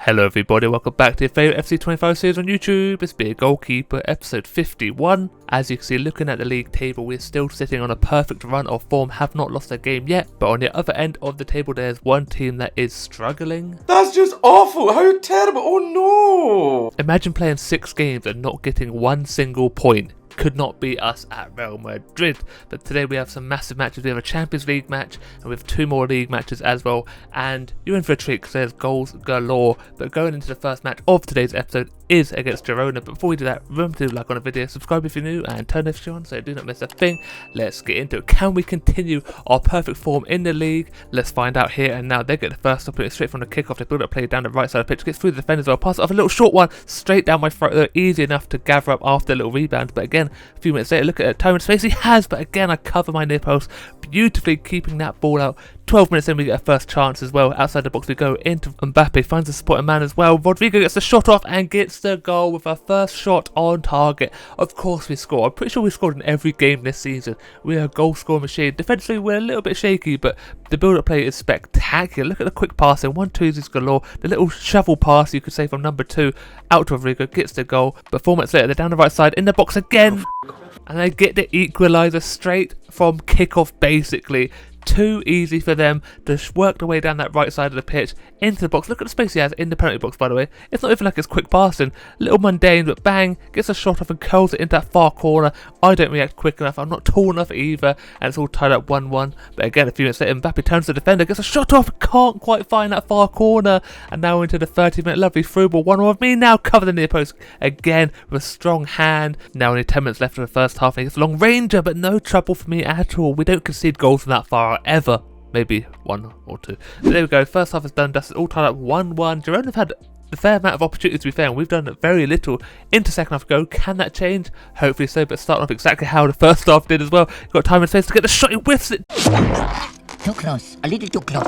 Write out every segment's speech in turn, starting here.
Hello everybody, welcome back to your favourite FC25 series on YouTube. It's been Goalkeeper episode 51. As you can see, looking at the league table, we're still sitting on a perfect run of form, have not lost a game yet. But on the other end of the table, there's one team that is struggling. That's just awful, how terrible, oh no! Imagine playing 6 games and not getting one single point. Could not be us at Real Madrid. But today we have some massive matches. We have a Champions League match and we have 2 more league matches as well, and you're in for a treat because there's goals galore. But going into the first match of today's episode is against Girona. But before we do that, remember to like on the video, subscribe if you're new, and turn notifications on so you do not miss a thing. Let's get into it. Can we continue our perfect form in the league? Let's find out here and now. They get the first opportunity straight from the kickoff. They build up play down the right side of the pitch, gets through the defenders well, pass it off a little short one straight down my throat. They're easy enough to gather up after a little rebound, but again, a few minutes later, look at the time and space he has, but again I cover my near post, beautifully keeping that ball out. 12 minutes in, we get a first chance as well. Outside the box we go into Mbappe, finds a supporting man as well. Rodrigo gets the shot off and gets the goal with our first shot on target. Of course we score. I'm pretty sure we scored in every game this season. We are a goal scoring machine. Defensively we're a little bit shaky, but the build-up play is spectacular. Look at the quick passing, 1-2s galore. The little shovel pass, you could say, from number 2 out to Rodrigo, gets the goal. But 4 minutes later they're down the right side in the box again. And they get the equaliser straight from kickoff basically. Too easy for them to work their way down that right side of the pitch into the box. Look at the space he has in the penalty box, by the way. It's not even like it's quick passing. Little mundane, but bang, gets a shot off and curls it into that far corner. I don't react quick enough. I'm not tall enough either, and it's all tied up 1-1. But again, a few minutes later, Mbappe turns to the defender, gets a shot off, can't quite find that far corner. And now into the 30-minute lovely through ball. 1-1 with me now, cover the near post again with a strong hand. Now only 10 minutes left of the first half. He gets a long ranger, but no trouble for me at all. We don't concede goals from that far ever. Maybe 1 or 2. So there we go, first half is done, dusted, all tied up 1-1. Girona have had a fair amount of opportunities to be fair, and we've done very little into second half go. Can that change? Hopefully so, but starting off exactly how the first half did as well. Got time and space to get the shot, he whiffs it. Too close, a little too close.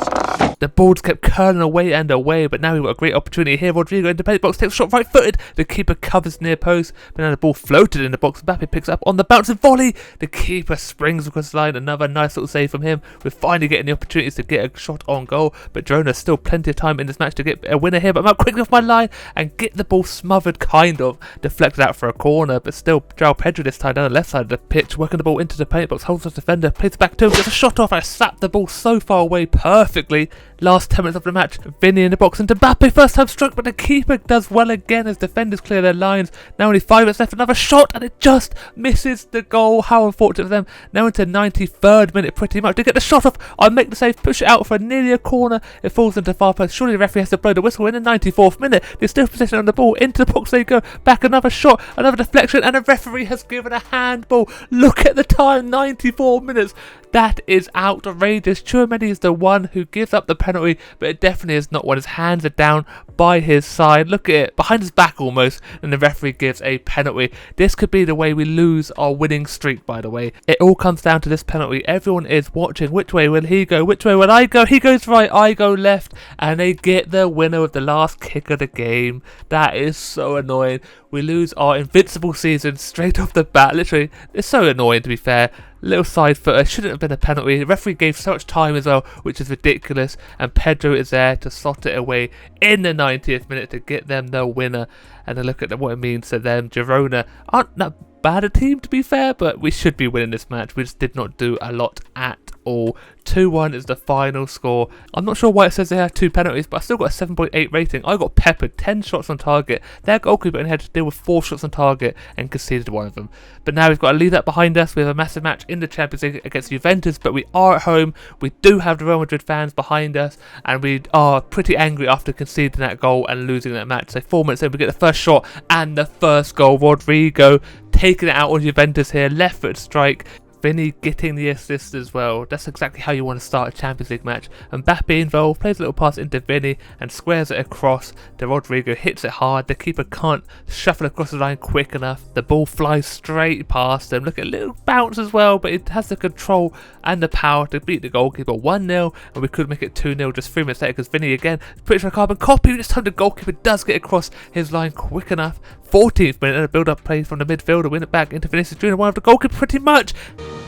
The ball just kept curling away and away, but now we've got a great opportunity here. Rodrigo in the penalty box takes a shot right footed. The keeper covers near post, but now the ball floated in the box. Mbappe picks up on the bounce and volley. The keeper springs across the line. Another nice little save from him. We're finally getting the opportunities to get a shot on goal, but Girona still plenty of time in this match to get a winner here. But I'm out quickly off my line and get the ball smothered, kind of deflected out for a corner, but still João Pedro this time down the left side of the pitch, working the ball into the penalty box, holds the defender, plays it back to him, gets a shot off. I slapped the ball so far away perfectly. Last 10 minutes of the match, Vinny in the box into Mbappe, first time struck, but the keeper does well again as defenders clear their lines. Now only 5 minutes left, another shot, and it just misses the goal. How unfortunate for them. Now into 93rd minute pretty much to get the shot off. I make the save, push it out for nearly a corner. It falls into far post. Surely the referee has to blow the whistle in the 94th minute. There's still possession on the ball. Into the box they go. Back another shot, another deflection, and the referee has given a handball. Look at the time, 94 minutes. That is outrageous. Tchouaméni is the one who gives up the penalty, but it definitely is not when his hands are down by his side. Look at it, behind his back almost, and the referee gives a penalty. This could be the way we lose our winning streak, by the way. It all comes down to this penalty. Everyone is watching. Which way will he go? Which way will I go? He goes right, I go left, and they get the winner with the last kick of the game. That is so annoying. We lose our invincible season straight off the bat. Literally, it's so annoying to be fair. Little side footer, shouldn't have been a penalty. The referee gave so much time as well, which is ridiculous. And Pedro is there to slot it away in the 90th minute to get them the winner. And then look at what it means to them. Girona aren't that bad a team to be fair, but we should be winning this match. We just did not do a lot at all. 2-1 is the final score. I'm not sure why it says they have 2 penalties, but I still got a 7.8 rating. I got peppered, 10 shots on target. Their goalkeeper only had to deal with 4 shots on target and conceded 1 of them. But now we've got to leave that behind us. We have a massive match in the Champions League against Juventus, but we are at home. We do have the Real Madrid fans behind us, and we are pretty angry after conceding that goal and losing that match. So 4 minutes in, we get the first shot and the first goal. Rodrigo taking it out on Juventus here, left foot strike. Vinny getting the assist as well. That's exactly how you want to start a Champions League match. Mbappe involved, plays a little pass into Vinny and squares it across to Rodrigo, hits it hard. The keeper can't shuffle across the line quick enough. The ball flies straight past him. Look at a little bounce as well, but it has the control and the power to beat the goalkeeper. 1-0, and we could make it 2-0 just 3 minutes later because Vinny again puts for a carbon copy. This time the goalkeeper does get across his line quick enough. 14th minute, and a build-up play from the midfielder, win it back into Vinicius Junior, one of the goalkeeper pretty much.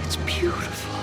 It's beautiful.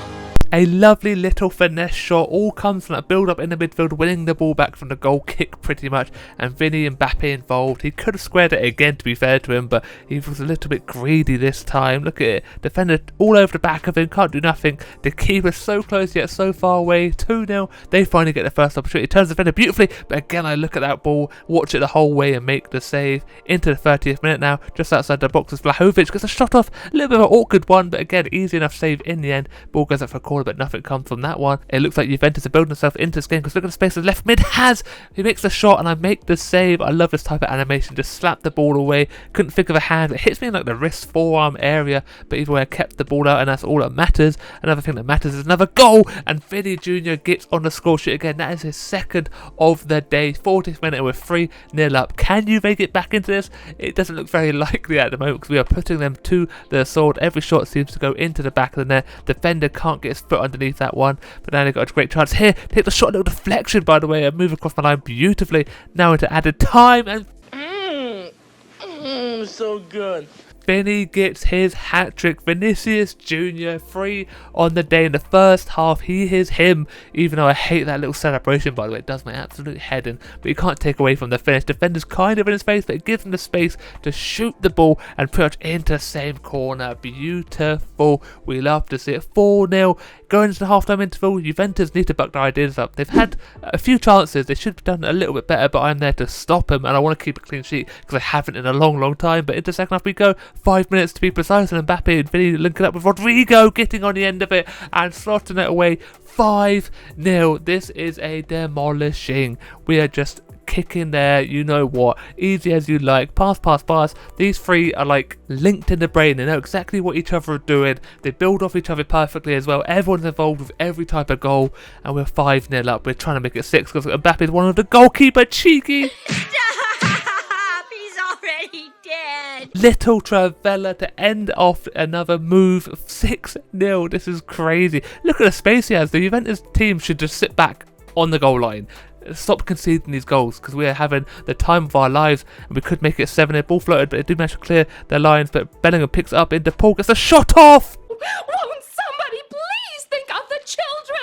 A lovely little finesse shot, all comes from that build up in the midfield, winning the ball back from the goal kick pretty much, and Vinny Mbappe involved. He could have squared it again, to be fair to him, but he was a little bit greedy this time. Look at it, defender all over the back of him, can't do nothing. The keeper so close yet so far away. 2-0, they finally get the first opportunity, turns the defender beautifully, but again I look at that ball, watch it the whole way and make the save. Into the 30th minute now, just outside the box is Vlahovic, gets a shot off, a little bit of an awkward one, but again easy enough save in the end. Ball goes up for a corner, but nothing comes from that one. It looks like Juventus are building themselves into this game, because look at the space the left mid has. He makes the shot and I make the save. I love this type of animation, just slap the ball away. Couldn't think of a hand. It hits me in like the wrist forearm area, but either way I kept the ball out and that's all that matters. Another thing that matters is another goal, and Vinny Jr. gets on the score sheet again. That is his second of the day. 40th minute, we're 3-0 up. Can Juve get back into this? It doesn't look very likely at the moment, because we are putting them to the sword. Every shot seems to go into the back of the net. Defender can't get his foot underneath that one, but now they've got a great chance here. Take the shot, little deflection by the way, and move across the line beautifully. Now into added time, and so good. Vinny gets his hat-trick. Vinicius Jr. 3 on the day in the first half. He is him, even though I hate that little celebration, by the way. It does my absolute head in, but you can't take away from the finish. Defender's kind of in his face, but it gives him the space to shoot the ball and put it into the same corner. Beautiful. We love to see it. 4-0. Going into the half-time interval, Juventus need to buck their ideas up. They've had a few chances. They should have done a little bit better, but I'm there to stop them, and I want to keep a clean sheet because I haven't in a long time. But into the second half we go. 5 minutes to be precise, and Mbappe and Vinny linking up with Rodrigo, getting on the end of it and slotting it away. 5-0. This is a demolishing. We are just kicking there, you know what, easy as you like, pass. These three are like linked in the brain. They know exactly what each other are doing. They build off each other perfectly as well. Everyone's involved with every type of goal, and we're 5-0 up. We're trying to make it 6 because Mbappe is one of the goalkeeper. Cheeky. Dead. Little Travella to end off another move. 6-0. This is crazy. Look at the space he has. The Juventus team should just sit back on the goal line. Stop conceding these goals, because we are having the time of our lives, and we could make it 7-0. Ball floated, but they do manage to clear their lines. But Bellingham picks it up into Paul, gets a shot off. Won't somebody please think of the children?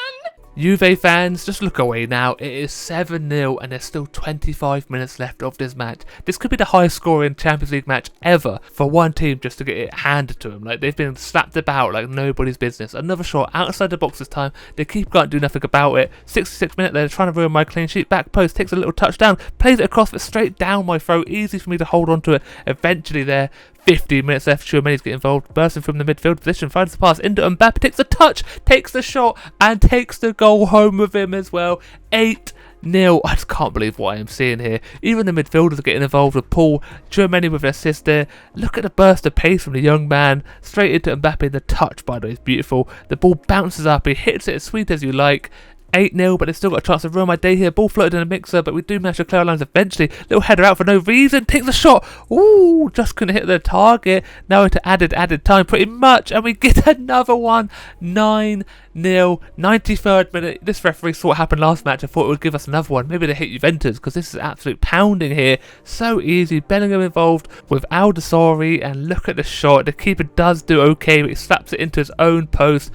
Juve fans, just look away now. It is 7-0 and there's still 25 minutes left of this match. This could be the highest scoring Champions League match ever for one team just to get it handed to them. Like, they've been slapped about like nobody's business. Another shot outside the box this time. The keeper can't do nothing about it. 66 minutes, they're trying to ruin my clean sheet. Back post, takes a little touchdown, plays it across, but straight down my throat. Easy for me to hold on to it. Eventually there. 15 minutes left, Tchouaméni's get involved, bursting from the midfield position, finds the pass into Mbappe, takes the touch, takes the shot, and takes the goal home with him as well. 8-0. I just can't believe what I am seeing here. Even the midfielders are getting involved with Paul. Tchouaméni with an assist there. Look at the burst of pace from the young man. Straight into Mbappe. The touch, by the way, is beautiful. The ball bounces up, he hits it as sweet as you like. 8-0, but they've still got a chance to ruin my day here. Ball floated in a mixer, but we do manage to clear our lines eventually. Little header out for no reason. Takes a shot. Ooh, just couldn't hit the target. Now into added time pretty much, and we get another one. 9-0. 93rd minute. This referee saw what happened last match. I thought it would give us another one. Maybe they hate Juventus, because this is absolute pounding here. So easy. Bellingham involved with Aldasori, and look at the shot. The keeper does do okay, but he slaps it into his own post.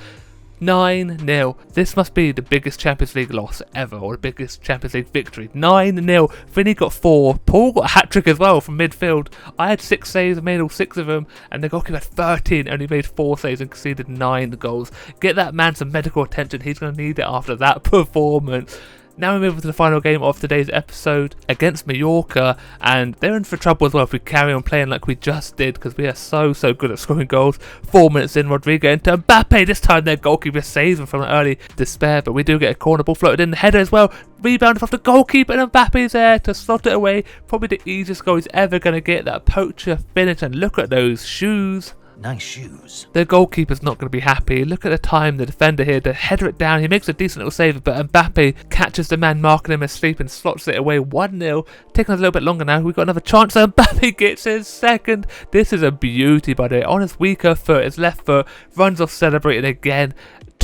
9-0. This must be the biggest Champions League loss ever, or the biggest Champions League victory. 9-0. Vinny got 4. Paul got a hat-trick as well from midfield. I had 6 saves, I made all 6 of them, and the goalkeeper had 13, only made 4 saves and conceded 9 goals. Get that man some medical attention. He's going to need it after that performance. Now we move on to the final game of today's episode against Mallorca, and they're in for trouble as well if we carry on playing like we just did, because we are so good at scoring goals. 4 minutes in, Rodrigo into Mbappe. This time their goalkeeper saves him from an early despair, but we do get a corner. Ball floated in, the header as well. Rebounded off the goalkeeper, and Mbappe's there to slot it away. Probably the easiest goal he's ever going to get. That poacher finish, and look at those shoes. Nice shoes. The goalkeeper's not going to be happy. Look at the time, the defender here to header it down. He makes a decent little save, but Mbappe catches the man marking him asleep and slots it away. 1-0. Taking us a little bit longer now. We've got another chance. So Mbappe gets his second. This is a beauty, by the way. On his weaker foot, his left foot, runs off celebrating again.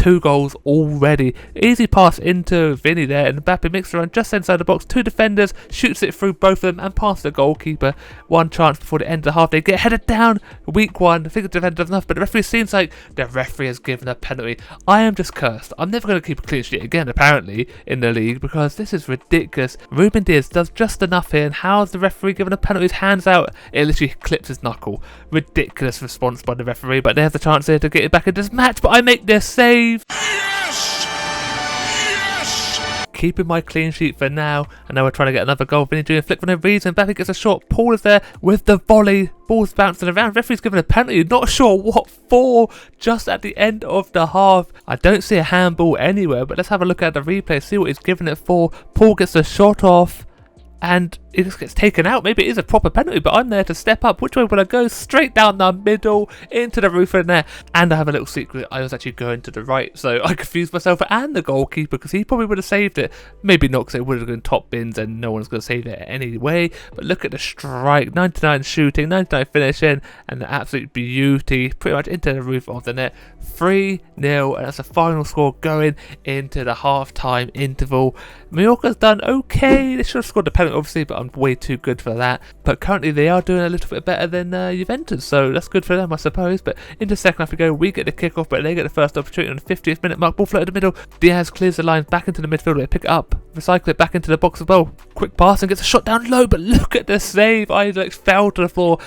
2 goals already. Easy pass into Vinny there, and Mbappe mixed around just inside the box. 2 defenders, shoots it through both of them and past the goalkeeper. 1 chance before the end of the half. They get headed down. Week 1. I think the defender does enough, but the referee seems like the referee has given a penalty. I am just cursed. I'm never going to keep a clean sheet again, apparently, in the league, because this is ridiculous. Ruben Diaz does just enough here, and how's the referee given a penalty? His hands out, it literally clips his knuckle. Ridiculous response by the referee, but they have the chance here to get it back in this match, but I make this save. Keeping my clean sheet for now, and now we're trying to get another goal. Vinny Jr. flick for no reason. Mbappe gets a shot. Paul is there with the volley. Ball's bouncing around. Referee's given a penalty. Not sure what for. Just at the end of the half. I don't see a handball anywhere, but let's have a look at the replay. See what he's given it for. Paul gets a shot off, and it just gets taken out. Maybe it is a proper penalty, but I'm there to step up. Which way will I go? Straight down the middle into the roof of the net. And I have a little secret. I was actually going to the right, so I confused myself and the goalkeeper, because he probably would have saved it. Maybe not, because it would have been top bins and no one's going to save it anyway. But look at the strike. 99 shooting, 99 finishing, and the absolute beauty. Pretty much into the roof of the net. 3-0, and that's the final score going into the half-time interval. Mallorca's done okay. They should have scored the penalty, obviously, but I'm way too good for that. But currently they are doing a little bit better than Juventus, so that's good for them, I suppose. But into second half we go. We get the kick-off, but they get the first opportunity on the 50th minute mark. Ball floated in the middle. Diaz clears the lines back into the midfield. They pick it up, recycle it back into the box as well. Quick pass and gets a shot down low, but look at the save. Isaac fell to the floor.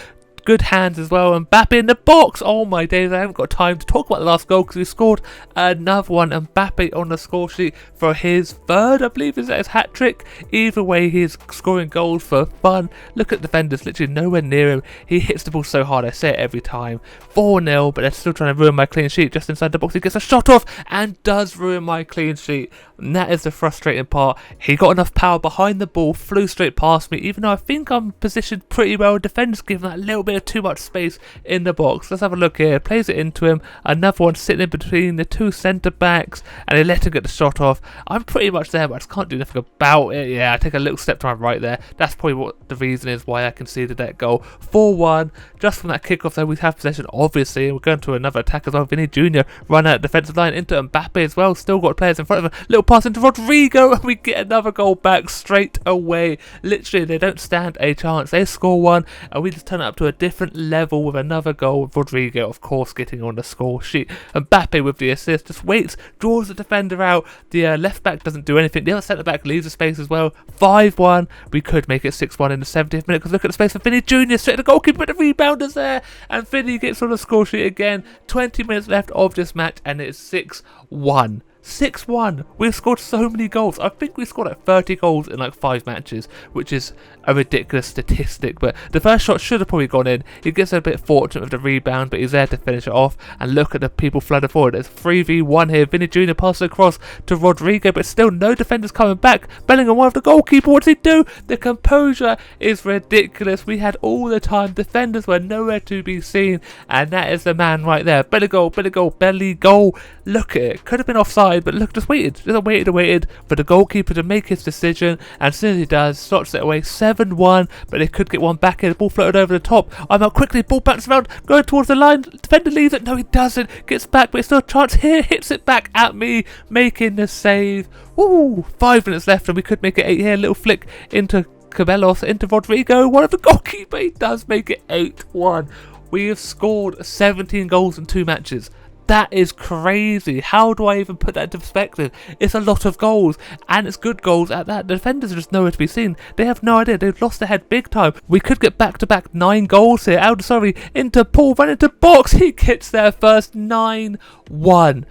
Good hands as well, and Mbappe in the box. Oh my days, I haven't got time to talk about the last goal, because we scored another one. And Mbappe on the score sheet for his third, I believe, is that his hat-trick. Either way, he's scoring goals for fun. Look at the defenders, literally nowhere near him. He hits the ball so hard, I say it every time. 4-0, but they're still trying to ruin my clean sheet. Just inside the box, he gets a shot off and does ruin my clean sheet. And that is the frustrating part. He got enough power behind the ball, flew straight past me, even though I think I'm positioned pretty well. Defenders give him that little bit of too much space in the box. Let's have a look here. Plays it into him. Another one sitting in between the 2 centre backs, and they let him get the shot off. I'm pretty much there, but I just can't do nothing about it. Yeah, I take a little step to my right there. That's probably what the reason is why I conceded that goal. 4-1. Just from that kickoff, though, we have possession, obviously, and we're going to another attack as well. Vinny Jr. run out defensive line into Mbappe as well. Still got players in front of him. Little pass into Rodrigo, and we get another goal back straight away. Literally, they don't stand a chance. They score one, and we just turn it up to a different level with another goal. With Rodrigo, of course, getting on the score sheet. Mbappe with the assist, just waits, draws the defender out. The left back doesn't do anything. The other centre back leaves the space as well. 5-1. We could make it 6-1 in the 70th minute, because look at the space for Vinny Jr. straight to the goalkeeper, but the rebound is there, and Vinny gets on the score sheet again. 20 minutes left of this match, and it's 6-1. 6-1. We've scored so many goals. I think we scored like 30 goals in like 5 matches, which is a ridiculous statistic. But the first shot should have probably gone in. He gets a bit fortunate with the rebound, but he's there to finish it off. And look at the people flooding forward. It's 3v1 here. Vinny Jr. passes across to Rodrigo, but still no defenders coming back. Bellingham, one of the goalkeeper. What does he do? The composure is ridiculous. We had all the time. Defenders were nowhere to be seen, and that is the man right there. Belly goal, belly goal, belly goal. Look at it. Could have been offside, but look, just waited for the goalkeeper to make his decision, and as soon as he does, slots it away. 7-1, but they could get one back in. The ball floated over the top. I'm out quickly. Ball bounces around, going towards the line. Defender leaves it. No, he doesn't. Gets back, but it's still a chance here. Hits it back at me, making the save. Woo! 5 minutes left, and we could make it 8 here. Little flick into Cabellos, into Rodrigo. One of the goalkeeper. He does make it 8-1. We have scored 17 goals in 2 matches. That is crazy. How do I even put that into perspective? It's a lot of goals, and it's good goals at that. The defenders are just nowhere to be seen. They have no idea. They've lost their head big time. We could get back-to-back 9 goals here. Sorry, into Paul, run into box. He gets there first. 9-1.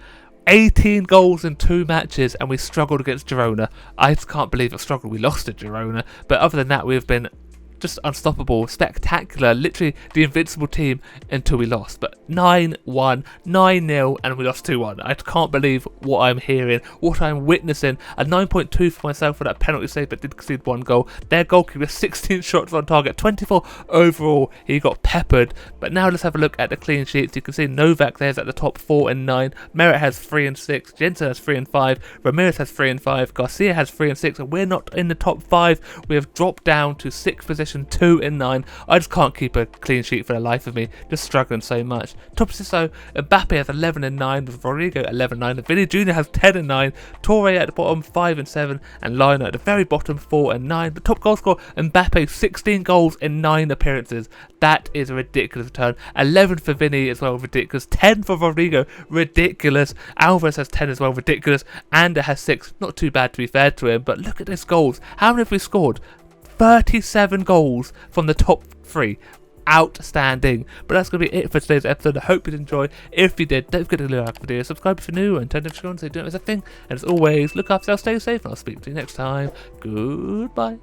18 goals in 2 matches, and we struggled against Girona. I just can't believe it struggled. We lost to Girona, but other than that, we've been just unstoppable, spectacular, literally the invincible team until we lost. But 9-1, 9-0, and we lost 2-1. I can't believe what I'm hearing, what I'm witnessing. A 9.2 for myself for that penalty save, but did concede 1 goal. Their goalkeeper, 16 shots on target, 24 overall. He got peppered. But now let's have a look at the clean sheets. You can see Novak there's at the top, 4 and 9. Merritt has 3 and 6. Jensen has 3 and 5. Ramirez has 3 and 5. Garcia has 3 and 6. And we're not in the top 5. We have dropped down to 6th position position 2 in 9. I just can't keep a clean sheet for the life of me. Just struggling so much. Top assist though, Mbappe has 11 and 9, with Rodrigo 11 and 9. Vinny Jr. has 10 and 9. Torre at the bottom 5 and 7, and Lionel at the very bottom 4 and 9. The top goal scorer, Mbappe, 16 goals in 9 appearances. That is a ridiculous return. 11 for Vinny as well, ridiculous. 10 for Rodrigo, ridiculous. Alvarez has 10 as well, ridiculous. Ander has 6, not too bad to be fair to him, but look at this goals. How many have we scored? 37 goals from the top 3. Outstanding. But that's going to be it for today's episode. I hope you enjoyed. If you did, don't forget to like the video, subscribe if you're new, and turn notifications so you don't miss a thing. And as always, look after yourself, stay safe, and I'll speak to you next time. Goodbye.